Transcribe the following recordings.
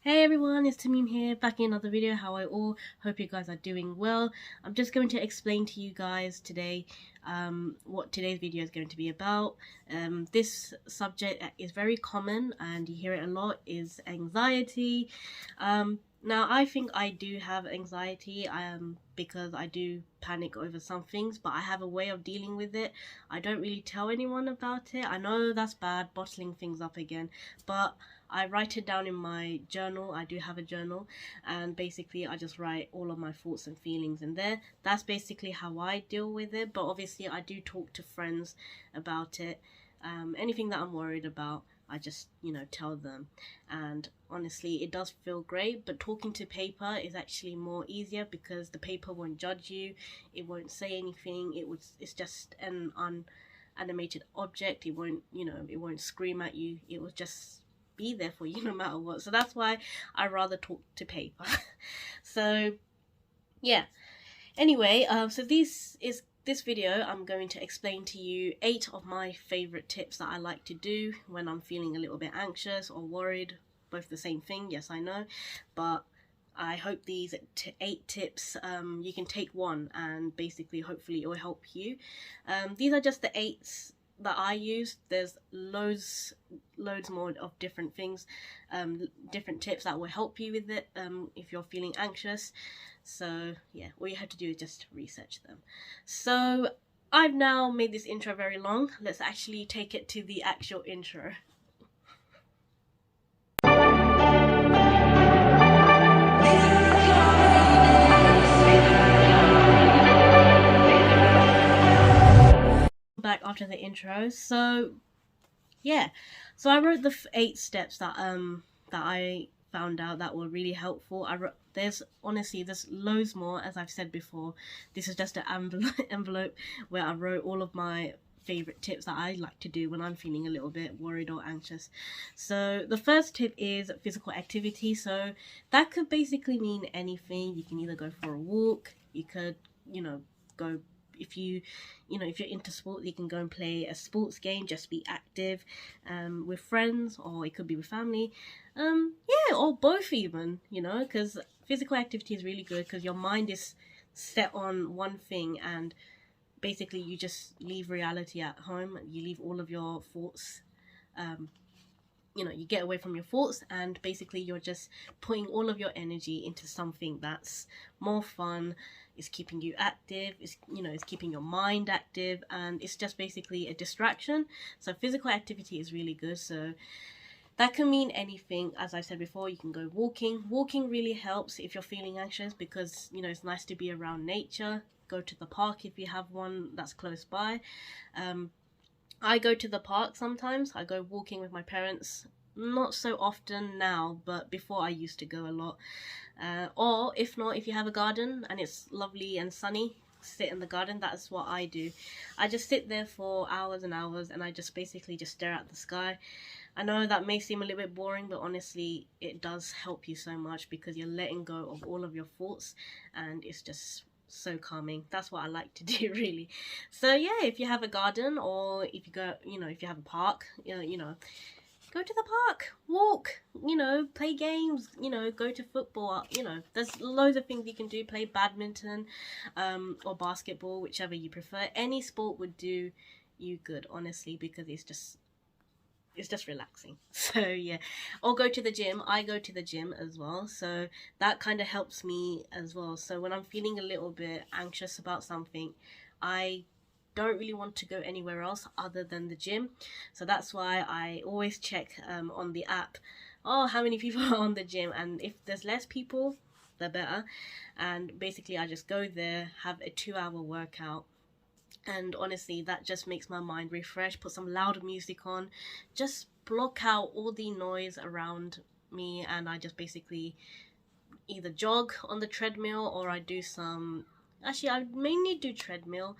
Hey everyone, it's Tamim here, back in another video. How are you all? Hope you guys are doing well. I'm just going to explain to you guys today what today's video is going to be about. This subject is very common and you hear it a lot, is anxiety. Now I think I do have anxiety because I do panic over some things, but I have a way of dealing with it. I don't really tell anyone about it. I know that's bad, bottling things up again, but I write it down in my journal. I do have a journal, and basically I just write all of my thoughts and feelings in there. That's basically how I deal with it, but obviously I do talk to friends about it. Anything that I'm worried about, I just, tell them. And honestly, it does feel great, but talking to paper is actually more easier because the paper won't judge you. It won't say anything. It's just an unanimated object. It won't scream at you. It will just be there for you no matter what. So that's why I rather talk to paper. So yeah, anyway, so this video I'm going to explain to you 8 of my favorite tips that I like to do when I'm feeling a little bit anxious or worried. Both the same thing, yes I know, but I hope these 8 tips, you can take one and basically hopefully it will help you. These are just the 8 that I use. There's loads more of different things, different tips that will help you with it if you're feeling anxious. So yeah, all you have to do is just research them. So I've now made this intro very long. Let's actually take it to the actual intro. Back after the intro. So yeah, so I wrote the 8 steps that I found out that were really helpful. There's loads more, as I've said before. This is just an envelope where I wrote all of my favorite tips that I like to do when I'm feeling a little bit worried or anxious. So the first tip is physical activity. So that could basically mean anything. You can either go for a walk, you could go, if you're into sports, you can go and play a sports game, just be active with friends, or it could be with family, yeah, or both even, because physical activity is really good because your mind is set on one thing, and basically you just leave reality at home. You leave all of your thoughts, you get away from your thoughts, and basically you're just putting all of your energy into something that's more fun. It's keeping you active, it's keeping your mind active, and it's just basically a distraction. So physical activity is really good. So that can mean anything. As I said before, you can go walking. Walking really helps if you're feeling anxious because it's nice to be around nature. Go to the park if you have one that's close by. I go to the park sometimes. I go walking with my parents. Not so often now, but before I used to go a lot. Or if not, if you have a garden and it's lovely and sunny, sit in the garden. That's what I do. I just sit there for hours and hours, and I just basically just stare at the sky. I know that may seem a little bit boring, but honestly it does help you so much because you're letting go of all of your thoughts, and it's just so calming. That's what I like to do, really. So yeah, if you have a garden, or if you go, if you have a park, go to the park, walk, play games, go to football, there's loads of things you can do. Play badminton, or basketball, whichever you prefer. Any sport would do you good, honestly, because it's just relaxing. So yeah, or go to the gym. I go to the gym as well, so that kind of helps me as well. So when I'm feeling a little bit anxious about something, I don't really want to go anywhere else other than the gym. So that's why I always check on the app, how many people are on the gym, and if there's less people, the better. And basically I just go there, have a 2-hour workout, and honestly that just makes my mind refresh. Put some loud music on, just block out all the noise around me, and I just basically either jog on the treadmill, or I do some, actually I mainly do treadmill,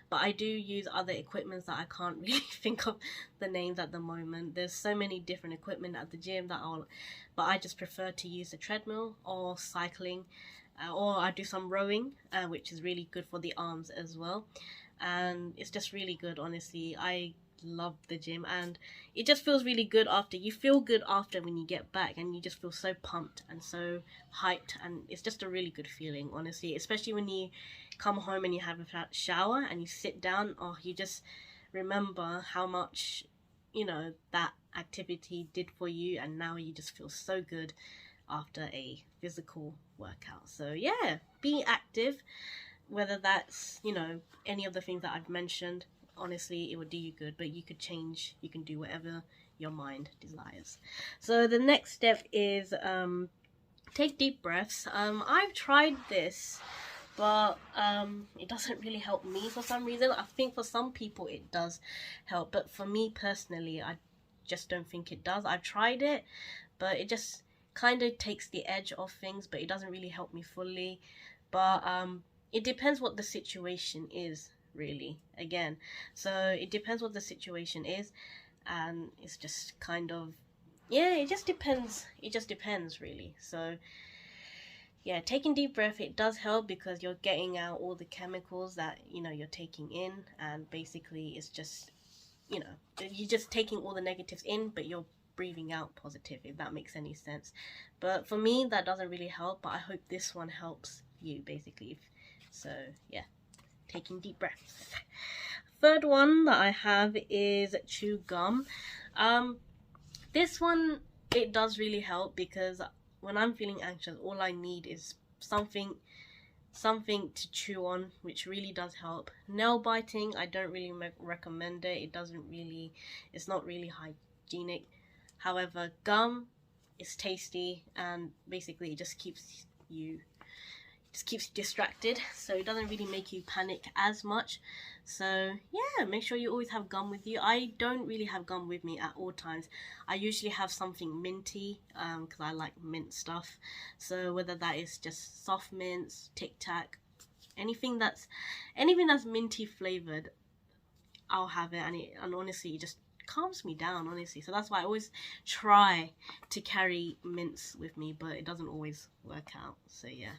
but I do use other equipments that I can't really think of the names at the moment. There's so many different equipment at the gym but I just prefer to use the treadmill or cycling, or I do some rowing, which is really good for the arms as well. And it's just really good, honestly. I love the gym, and it just feels really good after. You feel good after when you get back, and you just feel so pumped and so hyped, and it's just a really good feeling, honestly, especially when you come home and you have a shower and you sit down. Oh, you just remember how much, you know, that activity did for you, and now you just feel so good after a physical workout. So yeah, be active, whether that's, you know, any of the things that I've mentioned. Honestly, it would do you good, but you could change, you can do whatever your mind desires. So the next step is take deep breaths. I've tried this, but it doesn't really help me for some reason. I think for some people it does help, but for me personally, I just don't think it does. I've tried it, but it just kind of takes the edge off things, but it doesn't really help me fully. But it depends what the situation is, really, again. So it depends what the situation is, and it's just kind of, yeah, it just depends really. So yeah, taking deep breath, it does help because you're getting out all the chemicals that, you know, you're taking in, and basically it's just, you know, you're just taking all the negatives in, but you're breathing out positive, if that makes any sense. But for me, that doesn't really help, but I hope this one helps you, basically. So yeah, taking deep breaths. Third one that I have is chew gum. This one, it does really help because when I'm feeling anxious, all I need is something to chew on, which really does help. Nail biting, I don't really recommend it. It's not really hygienic. However, gum is tasty, and basically it just keeps you distracted, so it doesn't really make you panic as much. So yeah, make sure you always have gum with you. I don't really have gum with me at all times. I usually have something minty, because I like mint stuff. So whether that is just soft mints, Tic Tac, anything that's minty flavored, I'll have it, and honestly it just calms me down, honestly. So that's why I always try to carry mints with me, but it doesn't always work out. So yeah.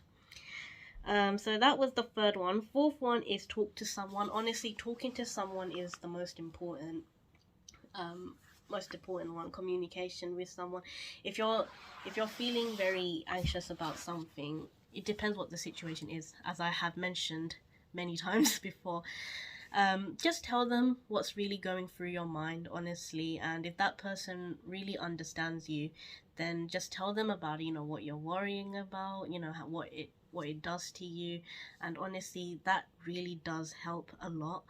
So that was the third one. Fourth one is talk to someone. Honestly, talking to someone is the most important one. Communication with someone. If you're feeling very anxious about something, it depends what the situation is, as I have mentioned many times before. Just tell them what's really going through your mind, honestly, and if that person really understands you, then just tell them about, you know, what you're worrying about, you know, what it does to you, and honestly that really does help a lot.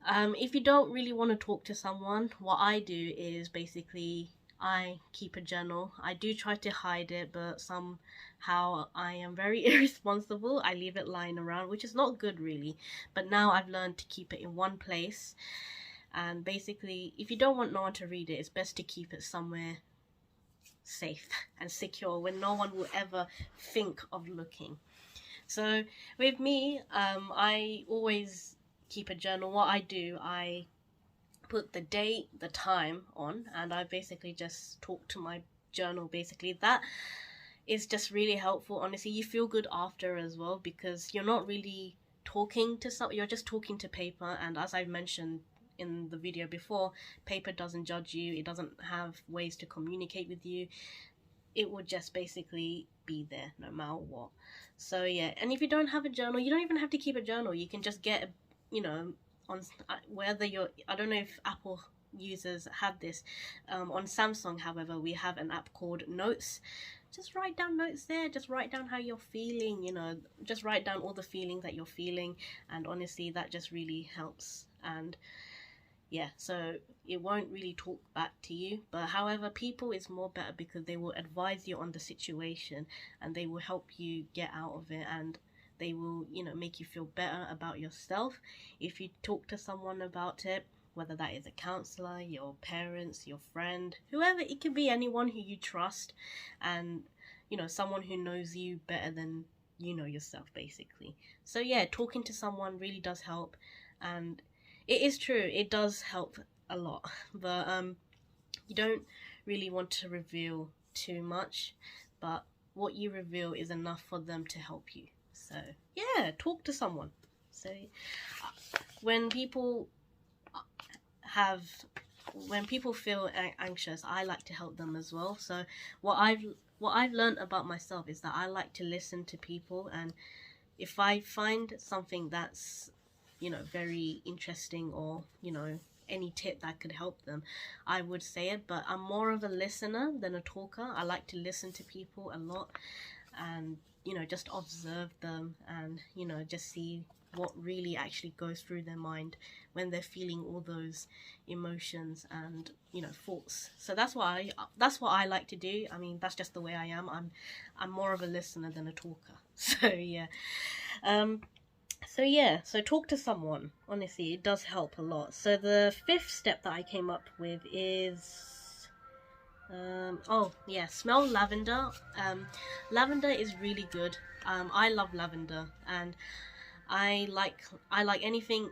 If you don't really want to talk to someone, what I do is basically I keep a journal. I do try to hide it, but somehow I am very irresponsible. I leave it lying around, which is not good really, but now I've learned to keep it in one place. And basically, if you don't want no one to read it, it's best to keep it somewhere safe and secure when no one will ever think of looking. So with me, I always keep a journal. What I do, I put the date, the time on, and I basically just talk to my journal. Basically, that is just really helpful. Honestly, you feel good after as well, because you're not really talking to you're just talking to paper. And as I've mentioned in the video before, paper doesn't judge you. It doesn't have ways to communicate with you. It would just basically be there no matter what. So yeah, and if you don't have a journal, you don't even have to keep a journal. You can just get, you know, on whether you're, I don't know if Apple users have this, on Samsung, however, we have an app called Notes. Just write down notes there. Just write down how you're feeling, you know, just write down all the feelings that you're feeling, and honestly that just really helps. And yeah, so it won't really talk back to you, but however, people is more better because they will advise you on the situation, and they will help you get out of it, and they will, you know, make you feel better about yourself if you talk to someone about it, whether that is a counselor, your parents, your friend, whoever. It could be anyone who you trust, and, you know, someone who knows you better than you know yourself, basically. So yeah, talking to someone really does help, and it is true, it does help a lot, but you don't really want to reveal too much, but what you reveal is enough for them to help you. So yeah, talk to someone. So when people have, when people feel anxious, I like to help them as well. So what I've learned about myself is that I like to listen to people, and if I find something that's, very interesting, or, any tip that could help them, I would say it. But I'm more of a listener than a talker. I like to listen to people a lot, and, just observe them, and, just see what really actually goes through their mind when they're feeling all those emotions and, thoughts. So that's what I like to do. I mean, that's just the way I am. I'm more of a listener than a talker. So yeah. So talk to someone. Honestly, it does help a lot. So the fifth step that I came up with is, smell lavender. Lavender is really good. I love lavender, and I like anything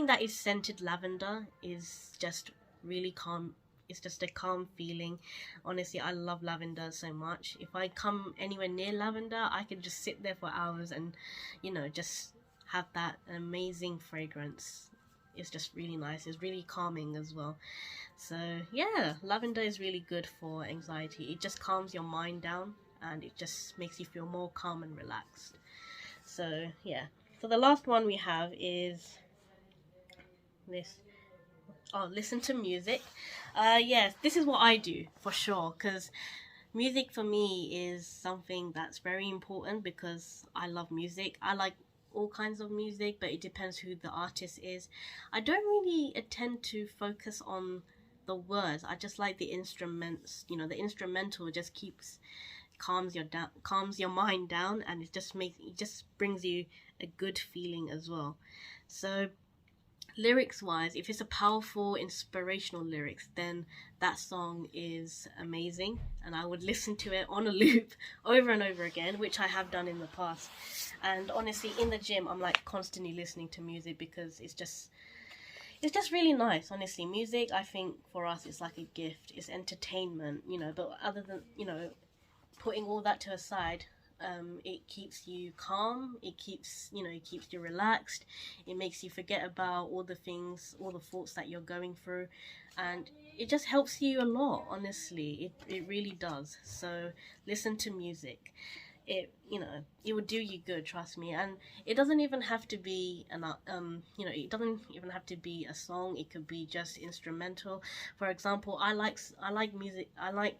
that is scented lavender is just really calm. It's just a calm feeling. Honestly, I love lavender so much. If I come anywhere near lavender, I can just sit there for hours and, just have that amazing fragrance. It's just really nice. It's really calming as well. So yeah, lavender is really good for anxiety. It just calms your mind down, and it just makes you feel more calm and relaxed. So yeah. So the last one we have is this. Oh, listen to music. Yes, this is what I do for sure, because music for me is something that's very important, because I love music. I like all kinds of music, but it depends who the artist is. I don't really tend to focus on the words. I just like the instruments. The instrumental just calms your mind down, and it just brings you a good feeling as well. So lyrics wise, if it's a powerful inspirational lyrics, then that song is amazing, and I would listen to it on a loop over and over again, which I have done in the past. And honestly, in the gym, I'm like constantly listening to music, because it's just really nice. Honestly, music, I think for us, is like a gift. It's entertainment, but other than, putting all that to a side, it keeps you calm. It keeps you relaxed. It makes you forget about all the things, all the thoughts that you're going through, and it just helps you a lot. Honestly, it really does. So listen to music. It would do you good, trust me. And it doesn't even have to be it doesn't even have to be a song. It could be just instrumental. For example, I like music. I like,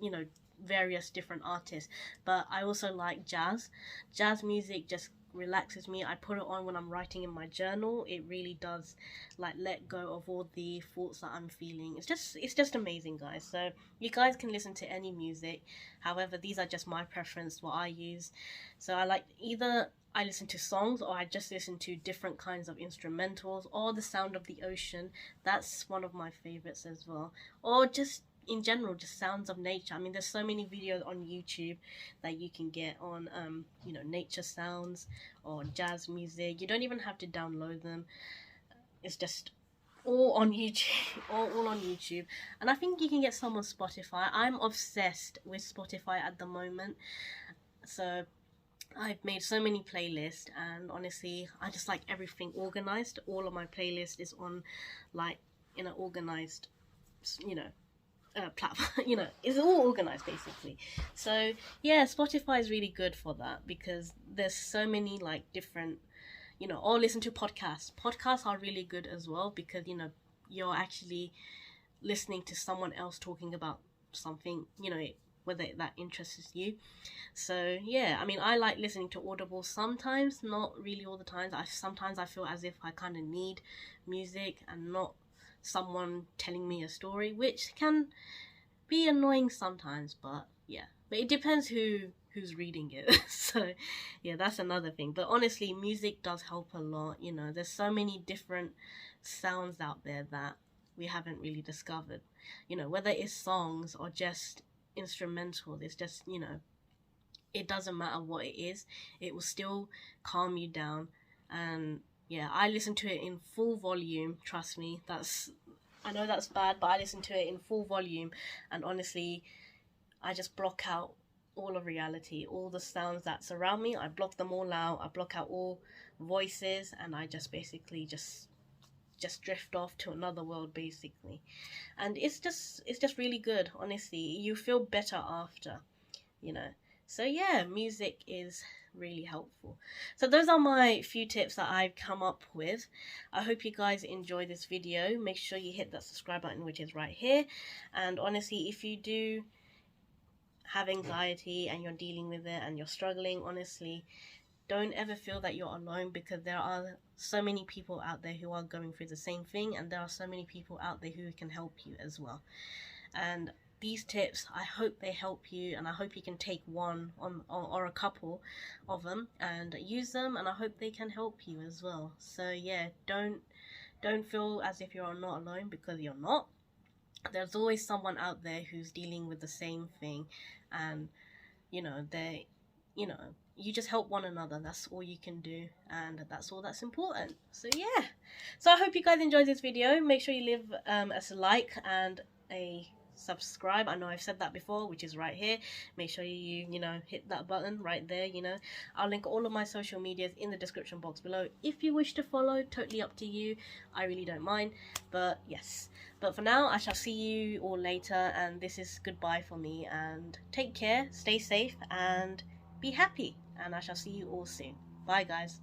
you know various different artists, but I also like jazz music. Just relaxes me. I put it on when I'm writing in my journal. It really does, like, let go of all the thoughts that I'm feeling. It's just amazing, guys. So you guys can listen to any music. However, these are just my preference, what I use. So I like, either I listen to songs, or I just listen to different kinds of instrumentals, or the sound of the ocean. That's one of my favorites as well. Or just in general, just sounds of nature. I mean, there's so many videos on YouTube that you can get on nature sounds or jazz music. You don't even have to download them. It's just all on YouTube, all on YouTube. And I think you can get some on Spotify. I'm obsessed with Spotify at the moment. So I've made so many playlists, and honestly, I just like everything organized. All of my playlist is on, like, in an organized, platform. It's all organized basically. So yeah, Spotify is really good for that, because there's so many, like, different, or listen to podcasts are really good as well, because you're actually listening to someone else talking about something, whether that interests you. So yeah, I mean, I like listening to Audible sometimes, not really all the time. Sometimes I feel as if I kind of need music and not someone telling me a story, which can be annoying sometimes. But yeah, but it depends who's reading it. So yeah, that's another thing. But honestly, music does help a lot. There's so many different sounds out there that we haven't really discovered, whether it's songs or just instrumental. It's just, it doesn't matter what it is, it will still calm you down. And yeah, I listen to it in full volume. Trust me, I know that's bad, but I listen to it in full volume, and honestly, I just block out all of reality, all the sounds that surround me. I block them all out. I block out all voices, and I just basically just just drift off to another world basically. And it's just really good, honestly. You feel better after, you know. So yeah, music is really helpful. So those are my few tips that I've come up with. I hope you guys enjoy this video. Make sure you hit that subscribe button, which is right here. And honestly, if you do have anxiety and you're dealing with it and you're struggling, honestly, don't ever feel that you're alone, because there are so many people out there who are going through the same thing, and there are so many people out there who can help you as well. And these tips, I hope they help you, and I hope you can take one or a couple of them and use them, and I hope they can help you as well. So yeah, don't feel as if you're not alone, because you're not. There's always someone out there who's dealing with the same thing, and you know, you just help one another. That's all you can do, and that's all that's important. So yeah, so I hope you guys enjoyed this video. Make sure you leave us a like and a subscribe. I know I've said that before, which is right here. Make sure you hit that button right there. I'll link all of my social medias in the description box below if you wish to follow. Totally up to you, I really don't mind. But yes, but for now, I shall see you all later, and this is goodbye for me. And take care, stay safe, and be happy, and I shall see you all soon. Bye guys.